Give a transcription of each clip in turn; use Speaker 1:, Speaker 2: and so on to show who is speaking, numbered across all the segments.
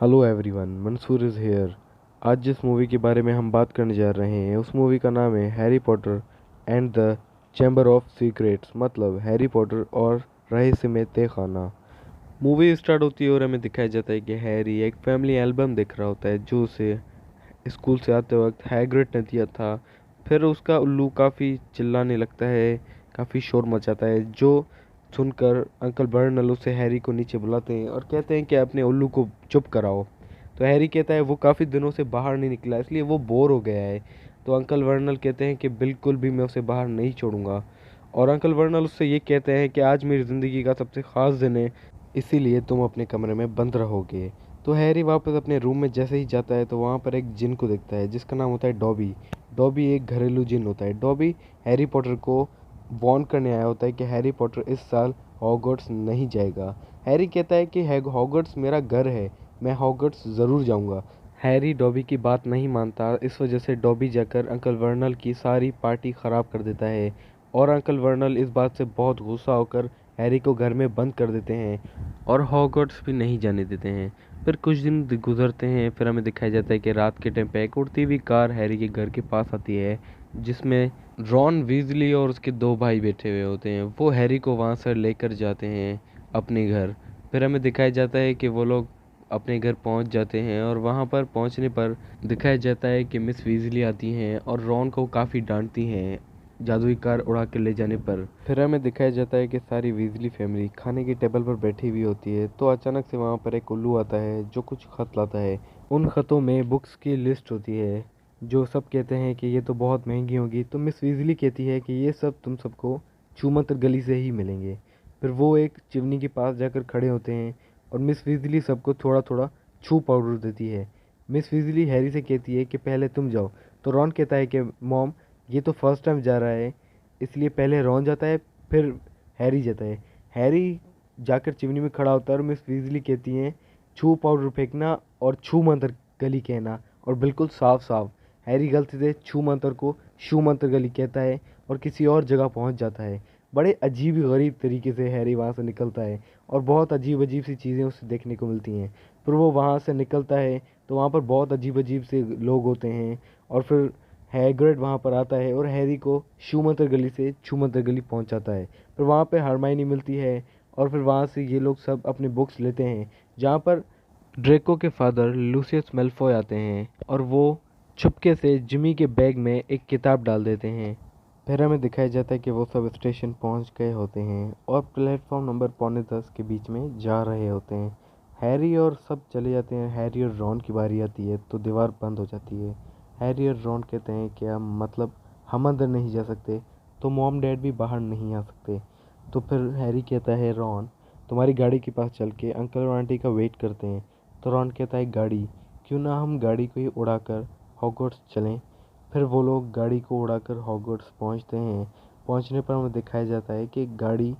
Speaker 1: Hello everyone, Mansoor is here. आज जिस movie के बारे में हम बात करने जा रहे हैं उस मूवी का नाम है Harry Potter and the chamber of secrets, मतलब हैरी पॉटर और रहस्यमय तहखाना। मूवी स्टार्ट होती है और हमें दिखाया जाता है कि हैरी एक फैमिली एल्बम देख रहा होता है जो उसे स्कूल से आते वक्त हैग्रिड ने दिया था। फिर उसका उल्लू काफ़ी चिल्लाने लगता है, काफ़ी शोर मचाता है, जो सुनकर अंकल बर्नल उसे हैरी को नीचे बुलाते हैं और कहते हैं कि अपने उल्लू को चुप कराओ। तो हैरी कहता है वो काफ़ी दिनों से बाहर नहीं निकला इसलिए वो बोर हो गया है। तो अंकल वर्नल कहते हैं कि बिल्कुल भी मैं उसे बाहर नहीं छोड़ूंगा। और अंकल वर्नल उससे ये कहते हैं कि आज मेरी ज़िंदगी का सबसे ख़ास दिन है, इसीलिए तुम अपने कमरे में बंद रहोगे। तो हैरी वापस अपने रूम में जैसे ही जाता है तो वहाँ पर एक जिन को देखता है जिसका नाम होता है डॉबी। डॉबी एक घरेलू जिन होता है। डॉबी हैरी पॉटर को वार्न करने आया होता है कि हैरी पॉटर इस साल हॉगवर्ट्स नहीं जाएगा। हैरी कहता है कि हॉगवर्ट्स मेरा घर है, मैं हॉगवर्ट्स ज़रूर जाऊंगा। हैरी डॉबी की बात नहीं मानता, इस वजह से डॉबी जाकर अंकल वर्नल की सारी पार्टी ख़राब कर देता है। और अंकल वर्नल इस बात से बहुत गुस्सा होकर हैरी को घर में बंद कर देते हैं और हॉगवर्ट्स भी नहीं जाने देते हैं। फिर कुछ दिन गुजरते हैं, फिर हमें दिखाया जाता है कि रात के टाइम पे एक उड़ती हुई कार हैरी के घर के पास आती है जिसमें रॉन वीजली और उसके दो भाई बैठे हुए होते हैं। वो हैरी को वहाँ से लेकर जाते हैं अपने घर। फिर हमें दिखाया जाता है कि वो लोग अपने घर पहुँच जाते हैं और वहाँ पर पहुँचने पर दिखाया जाता है कि मिस वीजली आती हैं और रॉन को काफ़ी डांटती हैं जादुई कार उड़ा के ले जाने पर। फिर हमें दिखाया जाता है कि सारी वीजली फैमिली खाने की टेबल पर बैठी हुई होती है तो अचानक से वहाँ पर एक उल्लू आता है जो कुछ खत लाता है। उन खतों में बुक्स की लिस्ट होती है जो सब कहते हैं कि ये तो बहुत महंगी होगी। तो मिस वीजली कहती है कि ये सब तुम सबको छूमंतर गली से ही मिलेंगे। फिर वो एक चिमनी के पास जाकर खड़े होते हैं और मिस वीजली सबको थोड़ा थोड़ा छू पाउडर देती है। मिस वीजली हैरी से कहती है कि पहले तुम जाओ। तो रॉन कहता है कि मॉम, ये तो फर्स्ट टाइम जा रहा है, इसलिए पहले रॉन जाता है फिर हैरी जाता है। हैरी जाकर चिमनी में खड़ा होता है और मिस वीजली कहती हैं छू पाउडर फेंकना और छू मंतर गली कहना, और बिल्कुल साफ साफ हैरी गलती से छू मंतर को शू मंतर गली कहता है और किसी और जगह पहुंच जाता है। बड़े अजीब गरीब तरीके से हैरी वहाँ से निकलता है और बहुत अजीब अजीब सी चीज़ें उसे देखने को मिलती हैं। फिर वो वहाँ से निकलता है तो वहाँ पर बहुत अजीब अजीब से लोग होते हैं और फिर हैग्रिड वहाँ पर आता है और हैरी को शूमंतर गली से छूमंतर गली पहुँचाता है। फिर वहाँ पे हरमाइनी मिलती है और फिर वहाँ से ये लोग सब अपने बुक्स लेते हैं जहाँ पर ड्रेको के फादर लूसियस मेल्फॉय आते हैं और वो छुपके से जिमी के बैग में एक किताब डाल देते हैं। फिर हमें दिखाया जाता है कि वो सब स्टेशन पहुंच गए होते हैं और प्लेटफॉर्म नंबर 9:45 के बीच में जा रहे होते हैं। हैरी और सब चले जाते हैं। हैरी और रॉन की बारी आती है तो दीवार बंद हो जाती है। हैरी और रॉन कहते हैं कि अब मतलब हम अंदर नहीं जा सकते तो मॉम डैड भी बाहर नहीं आ सकते। तो फिर हैरी कहता है रॉन, तुम्हारी गाड़ी के पास चल के अंकल और आंटी का वेट करते हैं। तो रॉन कहता है गाड़ी, क्यों ना हम गाड़ी को ही उड़ाकर हॉगवर्ट्स चलें। फिर वो लोग गाड़ी को उड़ाकर हॉगवर्ट्स पहुंचते हैं। पहुंचने पर हमें दिखाया जाता है कि गाड़ी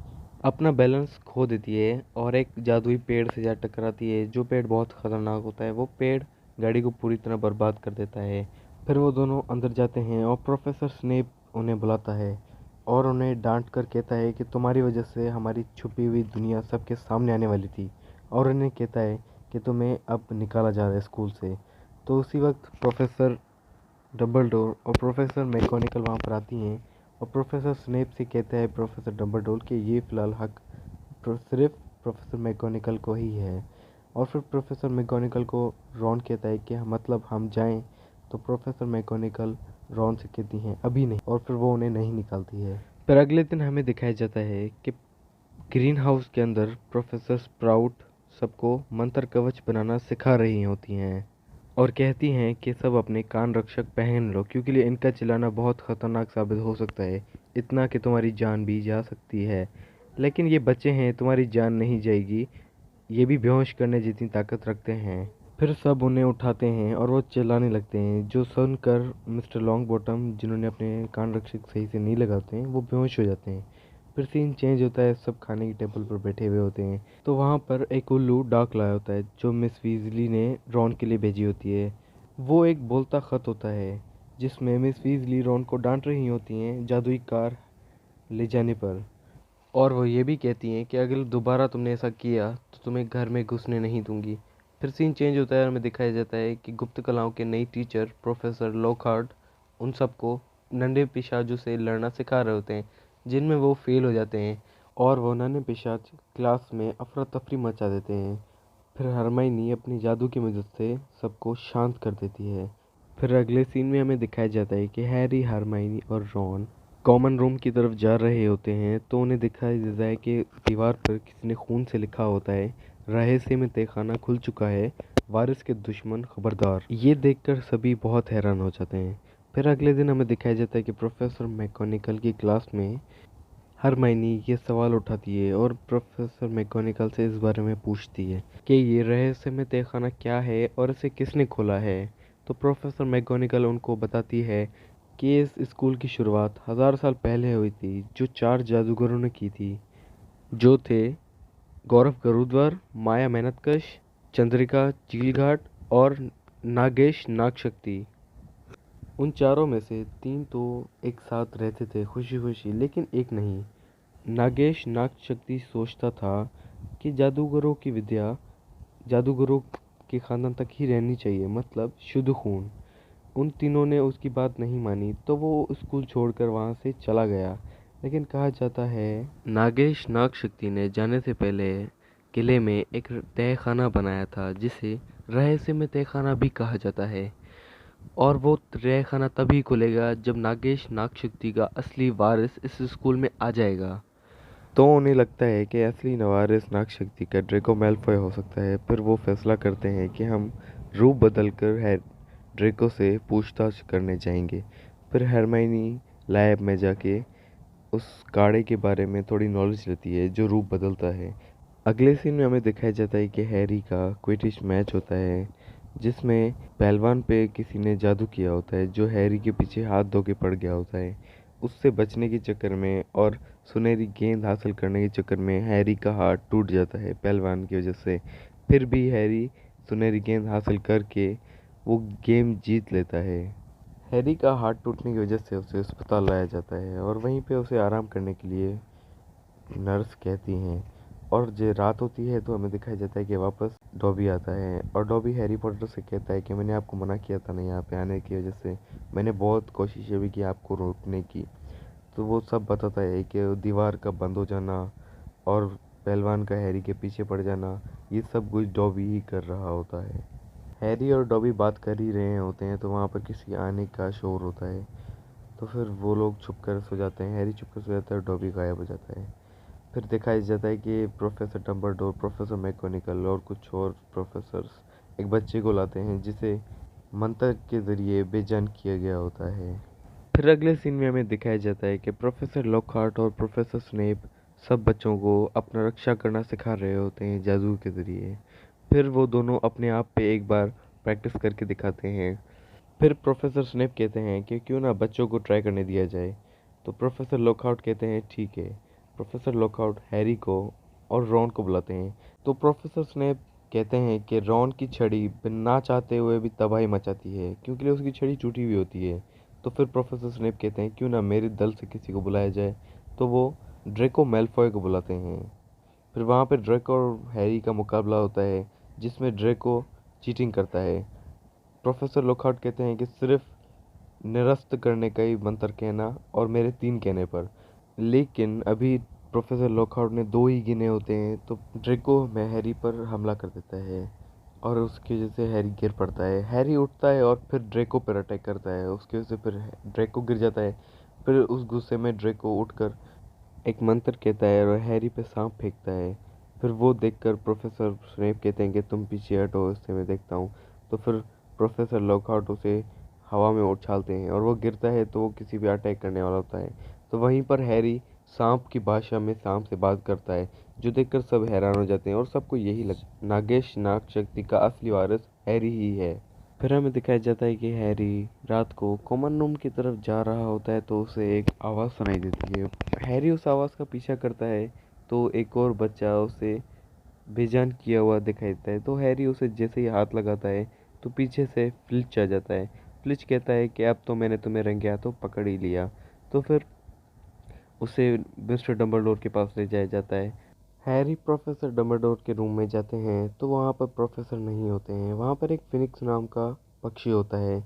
Speaker 1: अपना बैलेंस खो देती है और एक जादुई पेड़ से जा टकराती है जो पेड़ बहुत ख़तरनाक होता है। वो पेड़ गाड़ी को पूरी तरह बर्बाद कर देता है। फिर वो दोनों अंदर जाते हैं और प्रोफेसर स्नेप उन्हें बुलाता है और उन्हें डांट कर कहता है कि तुम्हारी वजह से हमारी छुपी हुई दुनिया सबके सामने आने वाली थी, और उन्हें कहता है कि तुम्हें अब निकाला जा रहा है स्कूल से। तो उसी वक्त प्रोफेसर डम्बलडोर और प्रोफेसर मैगोनिकल वहाँ पर आती हैं और प्रोफेसर स्नेप से कहता है प्रोफेसर डम्बलडोर कि ये फ़िलहाल हक सिर्फ प्रोफेसर मैगोनिकल को ही है। और फिर प्रोफेसर मैगोनिकल को रॉन कहता है कि मतलब हम जाएं। तो प्रोफेसर मैगोनिकल रॉन से कहती हैं अभी नहीं, और फिर वो उन्हें नहीं निकालती है। फिर अगले दिन हमें दिखाया जाता है कि ग्रीन हाउस के अंदर प्रोफेसर स्प्राउट सबको मंत्र कवच बनाना सिखा रही होती हैं और कहती हैं कि सब अपने कान रक्षक पहन लो क्योंकि इनका चिल्लाना बहुत ख़तरनाक साबित हो सकता है, इतना कि तुम्हारी जान भी जा सकती है। लेकिन ये बच्चे हैं, तुम्हारी जान नहीं जाएगी, ये भी बेहोश करने जितनी ताकत रखते हैं। फिर सब उन्हें उठाते हैं और वो चिल्लाने लगते हैं, जो सुनकर मिस्टर लॉन्ग बॉटम जिन्होंने अपने कान रक्षक सही से नहीं लगाते हैं वो बेहोश हो जाते हैं। फिर सीन चेंज होता है, सब खाने की टेबल पर बैठे हुए होते हैं तो वहाँ पर एक उल्लू डाक लाया होता है जो मिस वीजली ने रॉन के लिए भेजी होती है। वो एक बोलता ख़त होता है जिसमें मिस वीजली रॉन को डांट रही होती हैं जादुई कार ले जाने पर, और वो ये भी कहती हैं कि अगर दोबारा तुमने ऐसा किया तो तुम्हें घर में घुसने नहीं दूंगी। फिर सीन चेंज होता है और हमें दिखाया जाता है कि गुप्त कलाओं के नई टीचर प्रोफेसर लॉकहार्ट उन सबको नन्हे पिशाचों से लड़ना सिखा रहे होते हैं, जिनमें वो फेल हो जाते हैं और वो नन्हे पिशाच क्लास में अफरा तफरी मचा देते हैं। फिर हरमाइनी अपनी जादू की मदद से सबको शांत कर देती है। फिर अगले सीन में हमें दिखाया जाता है कि हैरी, हरमाइनी और रॉन कॉमन रूम की तरफ जा रहे होते हैं, तो उन्हें दिखाई देता है कि दीवार पर किसी ने खून से लिखा होता है, रहस्य में तहखाना खुल चुका है, वारिस के दुश्मन खबरदार। ये देखकर सभी बहुत हैरान हो जाते हैं। फिर अगले दिन हमें दिखाया जाता है कि प्रोफेसर मैकेनिकल की क्लास में हरमाइनी ये सवाल उठाती है और प्रोफेसर मैकेनिकल से इस बारे में पूछती है कि ये रहस्यमय तहखाना क्या है और इसे किसने खोला है। तो प्रोफेसर मैकेनिकल उनको बताती है कि इस स्कूल की शुरुआत 1000 साल पहले हुई थी, जो 4 जादूगरों ने की थी, जो थे गौरव गरुदवार, माया मेहनतकश, चंद्रिका चीलघाट और नागेश नागशक्ति। उन चारों में से 3 तो एक साथ रहते थे खुशी खुशी, लेकिन एक नहीं। नागेश नागशक्ति सोचता था कि जादूगरों की विद्या जादूगरों के खानदान तक ही रहनी चाहिए, मतलब शुद्ध खून। उन तीनों ने उसकी बात नहीं मानी, तो वो स्कूल छोड़कर वहां से चला गया। लेकिन कहा जाता है नागेश नागशक्ति ने जाने से पहले किले में एक तहखाना बनाया था, जिसे रहस्य में तहखाना भी कहा जाता है। और वो तहखाना तभी खुलेगा जब नागेश नागशक्ति का असली वारिस इस स्कूल में आ जाएगा। तो उन्हें लगता है कि असली नवारिस नागशक्ति का ड्रेको मैल्फॉय हो सकता है। फिर वो फैसला करते हैं कि हम रूप बदल कर ड्रेको से पूछताछ करने जाएंगे। फिर हरमाइनी लैब में जाके उस काढ़े के बारे में थोड़ी नॉलेज लेती है जो रूप बदलता है। अगले सीन में हमें दिखाया जाता है कि हैरी का क्विडिच मैच होता है, जिसमें पहलवान पे किसी ने जादू किया होता है, जो हैरी के पीछे हाथ धो के पड़ गया होता है। उससे बचने के चक्कर में और सुनहरी गेंद हासिल करने के चक्कर में हैरी का हाथ टूट जाता है पहलवान की वजह से। फिर भी हैरी सुनहरी गेंद हासिल करके वो गेम जीत लेता है। हैरी का हाथ टूटने की वजह से उसे अस्पताल लाया जाता है और वहीं पे उसे आराम करने के लिए नर्स कहती हैं। और जब रात होती है तो हमें दिखाया जाता है कि वापस डॉबी आता है और डॉबी हैरी पॉटर से कहता है कि मैंने आपको मना किया था ना यहाँ पे आने की वजह से, मैंने बहुत कोशिशें भी की आपको रोकने की। तो वो सब बताता है कि दीवार का बंद हो जाना और पहलवान का हैरी के पीछे पड़ जाना, ये सब कुछ डॉबी ही कर रहा होता है। हैरी और डॉबी बात कर ही रहे होते हैं तो वहाँ पर किसी आने का शोर होता है। तो फिर वो लोग छुप कर सो जाते हैं, हैरी छुप कर सो जाता है और डॉबी गायब हो जाता है। फिर दिखाया जाता है कि प्रोफेसर डम्बलडोर, प्रोफेसर मैकेनिकल और कुछ और प्रोफेसर्स एक बच्चे को लाते हैं जिसे मंत्र के ज़रिए बेजान किया गया होता है। फिर अगले सीन में हमें दिखाया जाता है कि प्रोफेसर लॉकहार्ट और प्रोफेसर स्नेप सब बच्चों को अपना रक्षा करना सिखा रहे होते हैं जादू के ज़रिए। फिर वो दोनों अपने आप पे एक बार प्रैक्टिस करके दिखाते हैं। फिर प्रोफेसर स्नेप कहते हैं कि क्यों ना बच्चों को ट्राई करने दिया जाए। तो प्रोफेसर लॉकहार्ट कहते हैं ठीक है। प्रोफेसर लॉकहार्ट हैरी को और रॉन को बुलाते हैं। तो प्रोफेसर स्नेप कहते हैं कि रॉन की छड़ी बिना चाहते हुए भी तबाही मचाती है क्योंकि उसकी छड़ी टूटी हुई होती है। तो फिर प्रोफेसर स्नेप कहते हैं क्यों ना मेरे दल से किसी को बुलाया जाए। तो वो ड्रेको मैलफॉय को बुलाते हैं। फिर वहाँ पे ड्रेको और हैरी का मुकाबला होता है, जिसमें ड्रेको चीटिंग करता है। प्रोफेसर लॉकहार्ट कहते हैं कि सिर्फ निरस्त करने का ही मंत्र कहना और मेरे 3 कहने पर। लेकिन अभी प्रोफेसर लॉकहार्ट ने 2 ही गिने होते हैं, तो ड्रेको में हैरी पर हमला कर देता है और उसकी वजह से हैरी गिर पड़ता है। हैरी उठता है और फिर ड्रेको पर अटैक करता है, उसकी वजह से फिर ड्रेको गिर जाता है। फिर उस गुस्से में ड्रेको उठकर एक मंत्र कहता है और हैरी पे सांप फेंकता है। फिर वो देखकर प्रोफेसर स्नेप कहते हैं कि तुम पीछे हटो, इससे मैं देखता हूँ। तो फिर प्रोफेसर लॉकहार्ट उसे हवा में उछालते हैं और वो गिरता है तो वो किसी भी अटैक करने वाला होता है। तो वहीं पर हैरी सांप की भाषा में सांप से बात करता है, जो देखकर सब हैरान हो जाते हैं और सबको यही लगता नागेश नाग शक्ति का असली वारिस हैरी ही है। फिर हमें दिखाया जाता है कि हैरी रात को कॉमन रूम की तरफ जा रहा होता है तो उसे एक आवाज़ सुनाई देती है। हैरी उस आवाज़ का पीछा करता है तो एक और बच्चा उसे बेजान किया हुआ दिखाई देता है। तो हैरी उसे जैसे ही हाथ लगाता है तो पीछे से फ्लिच आ जाता है। फ्लिच कहता है कि अब तो मैंने तुम्हें रंगे हाथों पकड़ ही लिया। तो फिर उसे मिस्टर डम्बलडोर के पास ले जाया जाता है। हैरी प्रोफेसर डम्बलडोर के रूम में जाते हैं तो वहाँ पर प्रोफेसर नहीं होते हैं। वहाँ पर एक फिनिक्स नाम का पक्षी होता है।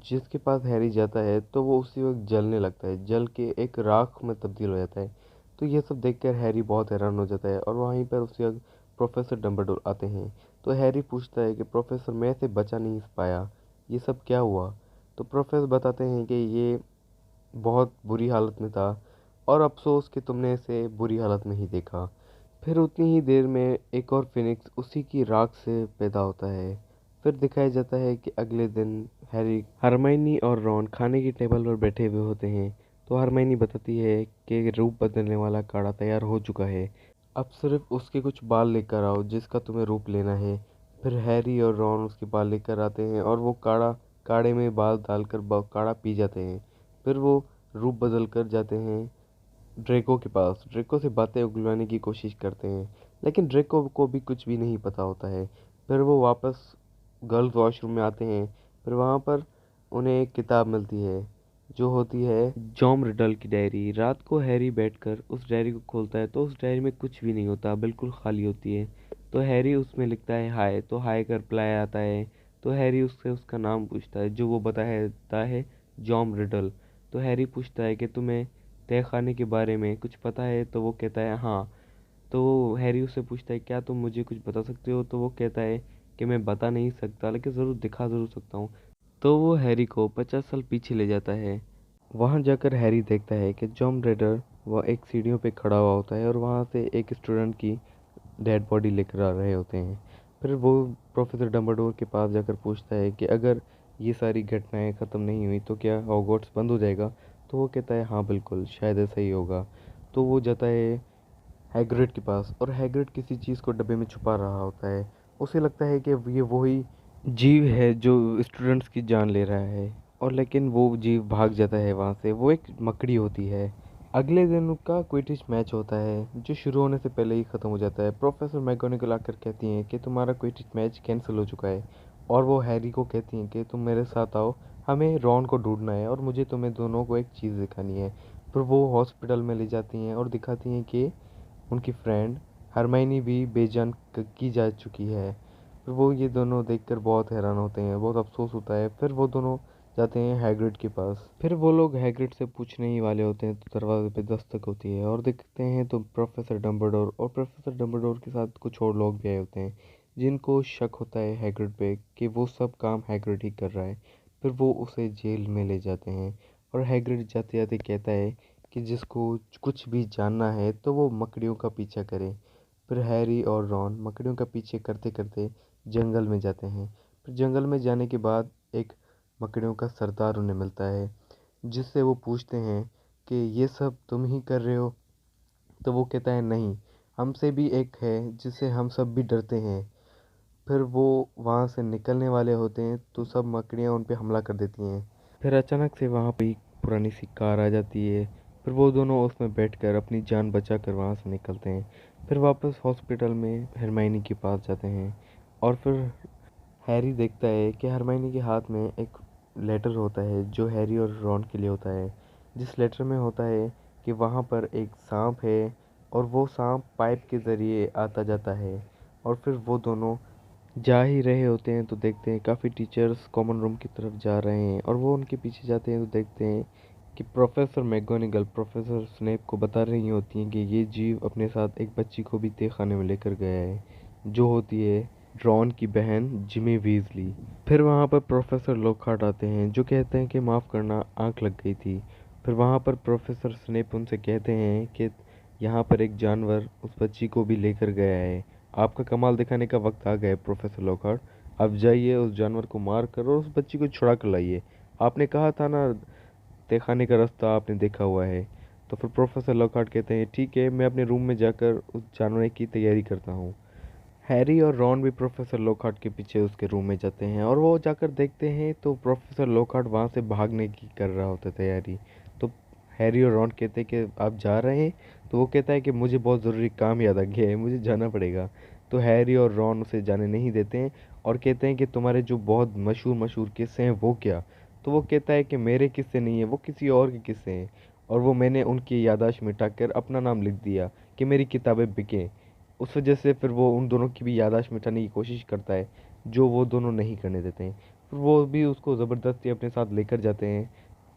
Speaker 1: जिसके पास हैरी जाता है तो वो उसी वक्त जलने लगता है, जल के एक राख में तब्दील हो जाता है। तो ये सब देखकर हैरी बहुत हैरान हो जाता है और वहीं पर उसी वक्त प्रोफेसर डम्बलडोर आते हैं। तो हैरी पूछता है कि प्रोफेसर, मैं से बचा नहीं पाया, ये सब क्या हुआ? तो प्रोफेसर बताते हैं कि ये बहुत बुरी हालत में था और अफसोस कि तुमने इसे बुरी हालत में ही देखा। फिर उतनी ही देर में एक और फिनिक्स उसी की राख से पैदा होता है। फिर दिखाया जाता है कि अगले दिन हैरी, हरमाइनी और रॉन खाने की टेबल पर बैठे हुए होते हैं। तो हरमाइनी बताती है कि रूप बदलने वाला काढ़ा तैयार हो चुका है, अब सिर्फ उसके कुछ बाल लेकर आओ जिसका तुम्हें रूप लेना है। फिर हैरी और रॉन उसके बाल लेकर आते हैं और वो काढ़े में बाल डालकर काढ़ा पी जाते हैं। फिर वो रूप बदल कर जाते हैं ड्रेको के पास। ड्रेको से बातें उगलवाने की कोशिश करते हैं, लेकिन ड्रेको को भी कुछ भी नहीं पता होता है। फिर वो वापस गर्ल्स वॉशरूम में आते हैं। फिर वहाँ पर उन्हें एक किताब मिलती है जो होती है जॉम रिडल की डायरी। रात को हैरी बैठकर उस डायरी को खोलता है तो उस डायरी में कुछ भी नहीं होता, बिल्कुल खाली होती है। तो हैरी उसमें लिखता है हाय, तो हाय का रिप्लाई आता है। तो हैरी उससे उसका नाम पूछता है, जो वो बताता है जॉम रिडल। तो हैरी पूछता है कि तुम्हें तय खाने के बारे में कुछ पता है? तो वो कहता है हाँ। तो हैरी उससे पूछता है क्या तुम मुझे कुछ बता सकते हो? तो वो कहता है कि मैं बता नहीं सकता, लेकिन ज़रूर दिखा ज़रूर सकता हूँ। तो वो हैरी को 50 साल पीछे ले जाता है। वहाँ जाकर हैरी देखता है कि जॉन रेडर वह एक सीढ़ियों पे खड़ा हुआ होता है और वहाँ से एक स्टूडेंट की डेड बॉडी लेकर आ रहे होते हैं। फिर वो प्रोफेसर डम्बलडोर के पास जाकर पूछता है कि अगर ये सारी घटनाएं ख़त्म नहीं हुई तो क्या हॉगवर्ट्स बंद हो जाएगा? तो वो कहता है हाँ बिल्कुल, शायद ऐसा ही होगा। तो वो जाता है हैग्रिड के पास और हैग्रिड किसी चीज़ को डब्बे में छुपा रहा होता है। उसे लगता है कि ये वही जीव है जो स्टूडेंट्स की जान ले रहा है, और लेकिन वो जीव भाग जाता है वहाँ से। वो एक मकड़ी होती है। अगले दिन का क्विडिच मैच होता है जो शुरू होने से पहले ही ख़त्म हो जाता है। प्रोफेसर मैगोनिगल आकर कहती हैं कि तुम्हारा क्विडिच मैच कैंसिल हो चुका है, और वो हैरी को कहती हैं कि तुम मेरे साथ आओ, हमें रॉन को ढूंढना है और मुझे तुम्हें दोनों को एक चीज़ दिखानी है। फिर वो हॉस्पिटल में ले जाती हैं और दिखाती हैं कि उनकी फ्रेंड हरमाइनी भी बेजान की जा चुकी है। फिर वो ये दोनों देखकर बहुत हैरान होते हैं, बहुत अफसोस होता है। फिर वो दोनों जाते हैं हैग्रिड के पास। फिर वो लोग हैग्रिड से पूछने ही वाले होते हैं तो दरवाजे पे दस्तक होती है और देखते हैं तो प्रोफेसर डम्बलडोर और प्रोफेसर डम्बलडोर के साथ कुछ और लोग भी आए होते हैं, जिनको शक होता है हैग्रिड पे कि वो सब काम हैग्रिड ही कर रहा है। फिर वो उसे जेल में ले जाते हैं और हैग्रिड जाते जाते कहता है कि जिसको कुछ भी जानना है तो वो मकड़ियों का पीछा करे। फिर हैरी और रॉन मकड़ियों का पीछे करते करते जंगल में जाते हैं। फिर जंगल में जाने के बाद एक मकड़ियों का सरदार उन्हें मिलता है, जिससे वो पूछते हैं कि ये सब तुम ही कर रहे हो? तो वो कहता है नहीं, हमसे भी एक है जिससे हम सब भी डरते हैं। फिर वो वहाँ से निकलने वाले होते हैं तो सब मकड़ियाँ उन पे हमला कर देती हैं। फिर अचानक से वहाँ पे एक पुरानी सी कार आ जाती है। फिर वो दोनों उसमें बैठकर अपनी जान बचाकर वहाँ से निकलते हैं। फिर वापस हॉस्पिटल में हरमाइनी के पास जाते हैं और फिर हैरी देखता है कि हरमाइनी के हाथ में एक लेटर होता है जो हैरी और रॉन के लिए होता है। जिस लेटर में होता है कि वहाँ पर एक सांप है और वो सांप पाइप के ज़रिए आता जाता है। और फिर वो दोनों जा ही रहे होते हैं तो देखते हैं काफ़ी टीचर्स कॉमन रूम की तरफ जा रहे हैं और वो उनके पीछे जाते हैं तो देखते हैं कि प्रोफेसर मैगोनिगल प्रोफेसर स्नेप को बता रही होती हैं कि ये जीव अपने साथ एक बच्ची को भी तय खाने में लेकर गया है, जो होती है रॉन की बहन जिमी वीजली। फिर वहाँ पर प्रोफेसर लॉकहार्ट आते हैं जो कहते हैं कि माफ़ करना, आंख लग गई थी। फिर वहाँ पर प्रोफेसर स्नेप उनसे कहते हैं कि यहाँ पर एक जानवर उस बच्ची को भी लेकर गया है। आपका कमाल दिखाने का वक्त आ गया है प्रोफेसर लॉकहार्ट। अब जाइए उस जानवर को मार कर और उस बच्ची को छुड़ा कर लाइए। आपने कहा था ना, तहखाने का रास्ता आपने देखा हुआ है। तो फिर प्रोफेसर लॉकहार्ट कहते हैं ठीक है, मैं अपने रूम में जाकर उस जानवर की तैयारी करता हूँ। हैरी और रॉन भी प्रोफेसर लॉकहार्ट के पीछे उसके रूम में जाते हैं और वो जाकर देखते हैं तो प्रोफेसर लॉकहार्ट वहाँ से भागने की कर रहा होता है तैयारी। तो हैरी और रॉन कहते हैं कि आप जा रहे हैं? तो वो कहता है कि मुझे बहुत ज़रूरी काम याद आ गया है, मुझे जाना पड़ेगा। तो हैरी और रॉन उसे जाने नहीं देते हैं और कहते हैं कि तुम्हारे जो बहुत मशहूर मशहूर किस्से हैं वो क्या? तो वो कहता है कि मेरे किस्से नहीं है, वो किसी और के किस्से हैं, और वो मैंने उनकी याददाश्त मिटाकर अपना नाम लिख दिया कि मेरी किताबें बिकें। उस वजह से फिर वो उन दोनों की भी याददाश्त मिटाने की कोशिश करता है, जो वो दोनों नहीं करने देते हैं। फिर वो भी उसको ज़बरदस्ती अपने साथ लेकर जाते हैं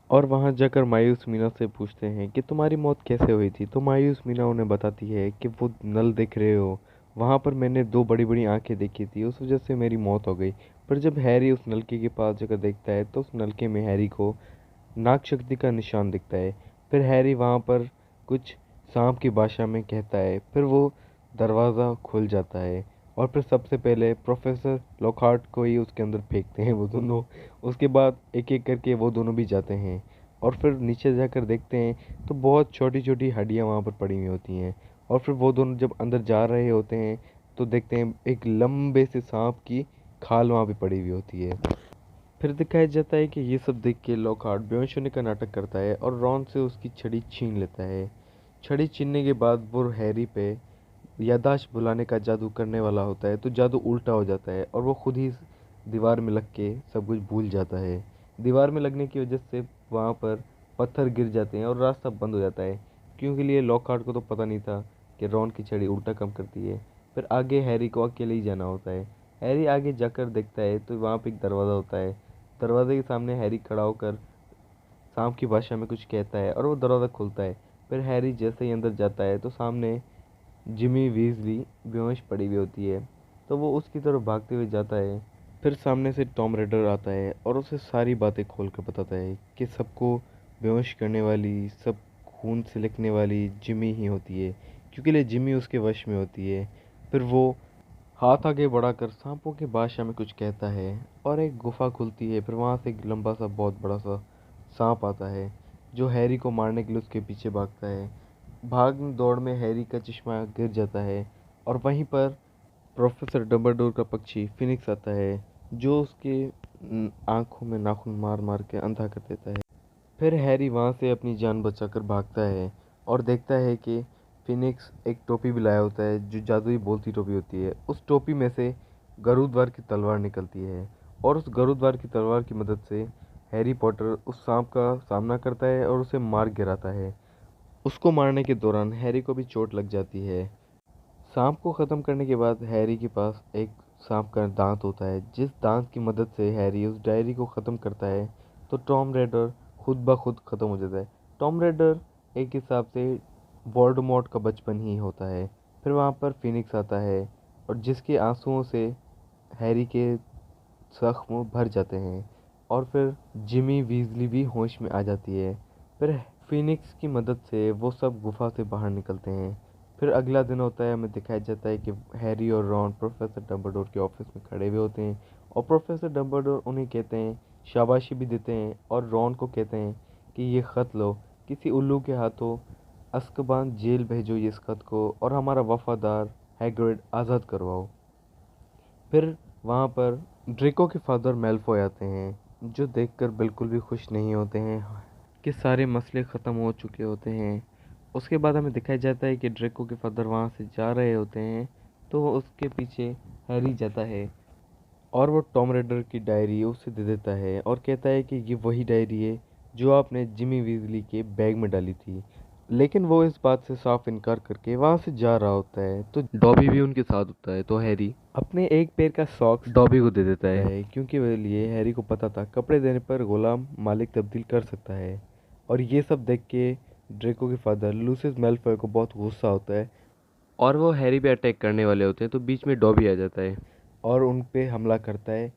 Speaker 1: और वहाँ जाकर मायूस मीना से पूछते हैं कि तुम्हारी मौत कैसे हुई थी। तो मायूस मीना उन्हें बताती है कि वो नल देख रहे हो, वहाँ पर मैंने दो बड़ी बड़ी आंखें देखी थी, उस वजह से मेरी मौत हो गई। पर जब हैरी उस नलके के पास जाकर देखता है तो उस नलके में हैरी को नाग शक्ति का निशान दिखता है। फिर हैरी वहाँ पर कुछ सांप की भाषा में कहता है, फिर वो दरवाज़ा खुल जाता है और फिर सबसे पहले प्रोफेसर लॉकहार्ट को ही उसके अंदर फेंकते हैं वो दोनों। उसके बाद एक एक करके वो दोनों भी जाते हैं और फिर नीचे जाकर देखते हैं तो बहुत छोटी छोटी हड्डियाँ वहाँ पर पड़ी हुई होती हैं। और फिर वो दोनों जब अंदर जा रहे होते हैं तो देखते हैं एक लंबे से सांप की खाल वहाँ पे पड़ी हुई होती है। फिर दिखाया जाता है कि ये सब देख के लॉकहार्ट बेहोश होने का नाटक करता है और रॉन से उसकी छड़ी छीन लेता है। छड़ी छीनने के बाद वो हैरी पे याददाश्त भुलाने का जादू करने वाला होता है, तो जादू उल्टा हो जाता है और वो खुद ही दीवार में लग के सब कुछ भूल जाता है। दीवार में लगने की वजह से वहाँ पर पत्थर गिर जाते हैं और रास्ता बंद हो जाता है, क्योंकि लिए लॉकहार्ट को तो पता नहीं था कि रॉन की छड़ी उल्टा काम करती है। फिर आगे हैरी को अकेले ही जाना होता है। हैरी आगे जाकर देखता है तो वहाँ पे एक दरवाज़ा होता है। दरवाजे के सामने हैरी खड़ा होकर सांप की भाषा में कुछ कहता है और वो दरवाज़ा खुलता है। फिर हैरी जैसे ही अंदर जाता है तो सामने जिमी वीजली बेहोश पड़ी हुई होती है, तो वो उसकी तरफ भागते हुए जाता है। फिर सामने से टॉम रेडर आता है और उसे सारी बातें खोल कर बताता है कि सबको बेहोश करने वाली, सब खून से लिखने वाली जिमी ही होती है, क्योंकि ले जिमी उसके वश में होती है। फिर वो हाथ आगे बढ़ाकर सांपों की भाषा में कुछ कहता है और एक गुफा खुलती है। फिर वहाँ से एक लंबा सा बहुत बड़ा सा सांप आता है जो हैरी को मारने के लिए उसके पीछे भागता है। भाग दौड़ में हैरी का चश्मा गिर जाता है और वहीं पर प्रोफेसर डंबलडोर का पक्षी फिनिक्स आता है, जो उसके आंखों में नाखून मार मार के अंधा कर देता है। फिर हैरी वहाँ से अपनी जान बचाकर भागता है और देखता है कि फिनिक्स एक टोपी भी लाया होता है जो जादुई बोलती टोपी होती है। उस टोपी में से गरुड़द्वार की तलवार निकलती है और उस गरुड़द्वार की तलवार की मदद से हैरी पॉटर उस सांप का सामना करता है और उसे मार गिराता है। उसको मारने के दौरान हैरी को भी चोट लग जाती है। सांप को ख़त्म करने के बाद हैरी के पास एक सांप का दांत होता है, जिस दांत की मदद से हैरी उस डायरी को ख़त्म करता है तो टॉम रेडर खुद ब खुद ख़त्म हो जाता है। टॉम रेडर एक हिसाब से वोल्डेमॉर्ट का बचपन ही होता है। फिर वहाँ पर फिनिक्स आता है और जिसके आंसुओं से हैरी के जख्म भर जाते हैं और फिर जिमी वीजली भी होश में आ जाती है। फिर फिनिक्स की मदद से वो सब गुफा से बाहर निकलते हैं। फिर अगला दिन होता है, हमें दिखाया जाता है कि हैरी और रॉन प्रोफेसर डंबलडोर के ऑफिस में खड़े हुए होते हैं और प्रोफेसर डंबलडोर उन्हें कहते हैं, शाबाशी भी देते हैं और रॉन को कहते हैं कि ये ख़त लो, किसी उल्लू के हाथों अज़्काबान जेल भेजो ये इस ख़त को और हमारा वफादार हैग्रिड आज़ाद करवाओ। फिर वहाँ पर ड्रेको के फादर मेलफॉय आते हैं, जो देखकर बिल्कुल भी खुश नहीं होते हैं कि सारे मसले ख़त्म हो चुके होते हैं। उसके बाद हमें दिखाया जाता है कि ड्रेको के फादर वहाँ से जा रहे होते हैं, तो उसके पीछे हैरी जाता है और वो टॉम रेडर की डायरी उसे दे देता है और कहता है कि ये वही डायरी है जो आपने जिमी वीजली के बैग में डाली थी। लेकिन वो इस बात से साफ इनकार करके वहाँ से जा रहा होता है, तो डॉबी भी उनके साथ होता है। तो हैरी अपने एक पैर का सॉक्स डॉबी को दे देता है, क्योंकि वह लिए हैरी को पता था कपड़े देने पर गुलाम मालिक तब्दील कर सकता है। और ये सब देख के ड्रेको के फादर लूसियस मैलफॉय को बहुत गुस्सा होता है और वो हैरी पे अटैक करने वाले होते हैं, तो बीच में डॉबी आ जाता है और उन पे हमला करता है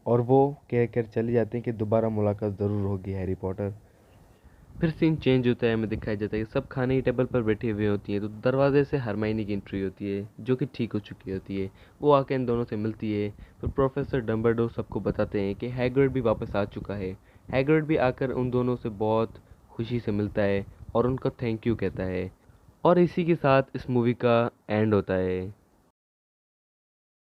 Speaker 1: और वो कह कर चले जाते हैं कि दोबारा मुलाकात ज़रूर होगी हैरी पॉटर। फिर सीन चेंज होता है, हमें दिखाया जाता है कि सब खाने की टेबल पर बैठी हुई होती हैं, तो दरवाजे से हरमाइनी की एंट्री होती है जो कि ठीक हो चुकी होती है। वो आके इन दोनों से मिलती है। फिर प्रोफेसर डंबलडोर सबको बताते हैं कि हैग्रिड भी वापस आ चुका है। हैग्रिड भी आकर उन दोनों से बहुत खुशी से मिलता है और उनका थैंक यू कहता है। और इसी के साथ इस मूवी का एंड होता है।